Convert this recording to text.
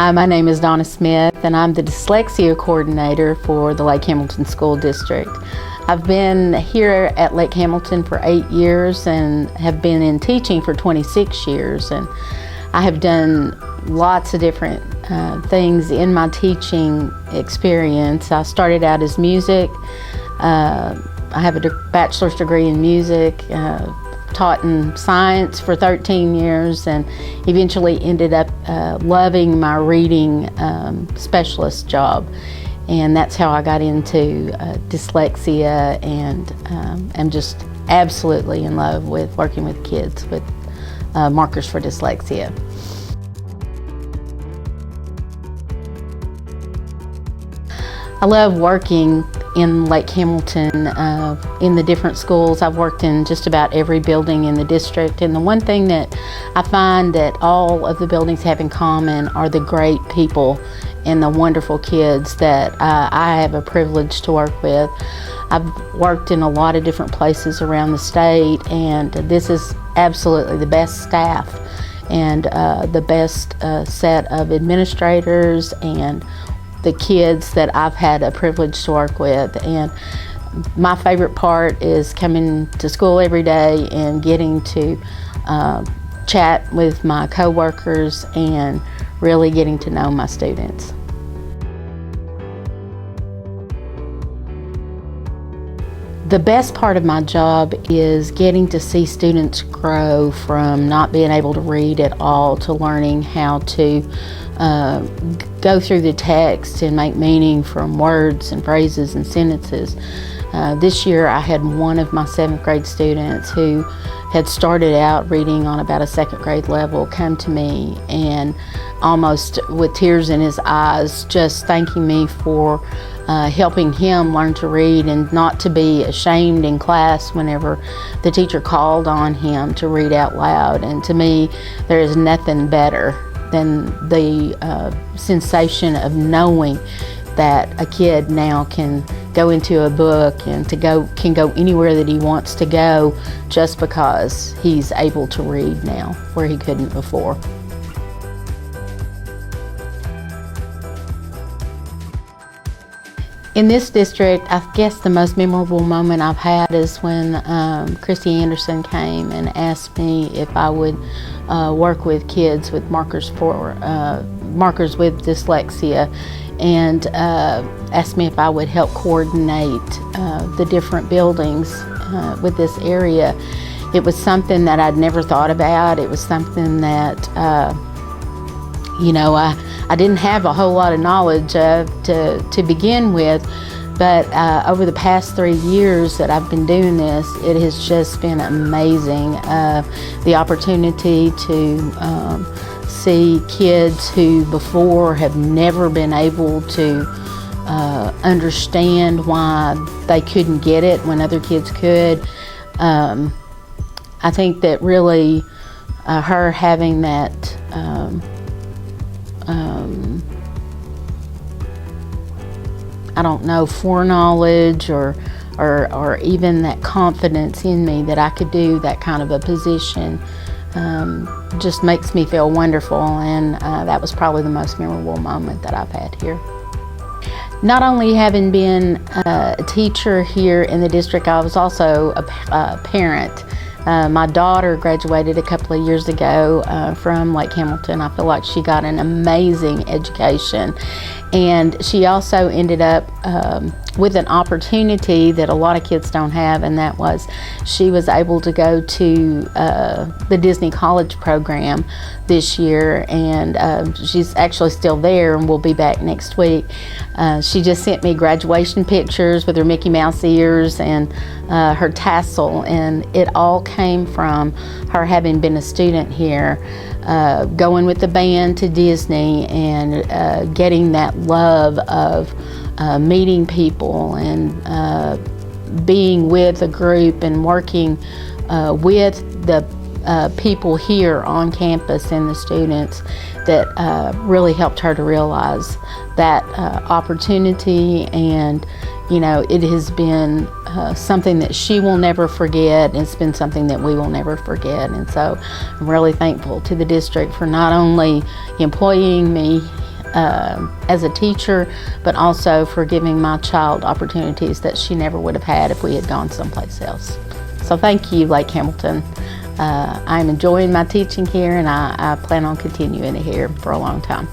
Hi, my name is Donna Smith, and I'm the Dyslexia Coordinator for the Lake Hamilton School District. I've been here at Lake Hamilton for 8 years and have been in teaching for 26 years. And I have done lots of different things in my teaching experience. I started out as music. I have a bachelor's degree in music. Taught in science for 13 years and eventually ended up loving my reading specialist job. And that's how I got into dyslexia, and am just absolutely in love with working with kids with markers for dyslexia. I love working in Lake Hamilton in the different schools. I've worked in just about every building in the district, and the one thing that I find that all of the buildings have in common are the great people and the wonderful kids that I have a privilege to work with. I've worked in a lot of different places around the state, and this is absolutely the best staff and the best set of administrators and the kids that I've had a privilege to work with. And my favorite part is coming to school every day and getting to chat with my coworkers and really getting to know my students. The best part of my job is getting to see students grow from not being able to read at all to learning how to go through the text and make meaning from words and phrases and sentences. This year I had one of my 7th grade students who had started out reading on about a 2nd grade level come to me and almost with tears in his eyes just thanking me for helping him learn to read and not to be ashamed in class whenever the teacher called on him to read out loud. And to me, there is nothing better than the sensation of knowing that a kid now can go into a book and can go anywhere that he wants to go just because he's able to read now where he couldn't before. In this district, I guess the most memorable moment I've had is when Christy Anderson came and asked me if I would work with kids with markers with dyslexia, and asked me if I would help coordinate the different buildings with this area. It was something that I'd never thought about. It was something that I didn't have a whole lot of knowledge of to begin with, but over the past 3 years that I've been doing this, it has just been amazing. The opportunity to see kids who before have never been able to understand why they couldn't get it when other kids could. I think that really her having that I don't know, foreknowledge or even that confidence in me that I could do that kind of a position just makes me feel wonderful, and that was probably the most memorable moment that I've had here. Not only having been a teacher here in the district, I was also a parent. My daughter graduated a couple of years ago from Lake Hamilton. I feel like she got an amazing education, and she also ended up with an opportunity that a lot of kids don't have, and that was she was able to go to the Disney College program this year, and she's actually still there and will be back next week. She just sent me graduation pictures with her Mickey Mouse ears and her tassel, and it all came from her having been a student here, going with the band to Disney and getting that love of meeting people and being with a group and working with the people here on campus and the students that really helped her to realize that opportunity. And it has been something that she will never forget. It's been something that we will never forget. And so I'm really thankful to the district for not only employing me as a teacher, but also for giving my child opportunities that she never would have had if we had gone someplace else. So thank you, Lake Hamilton. I'm enjoying my teaching here, and I plan on continuing it here for a long time.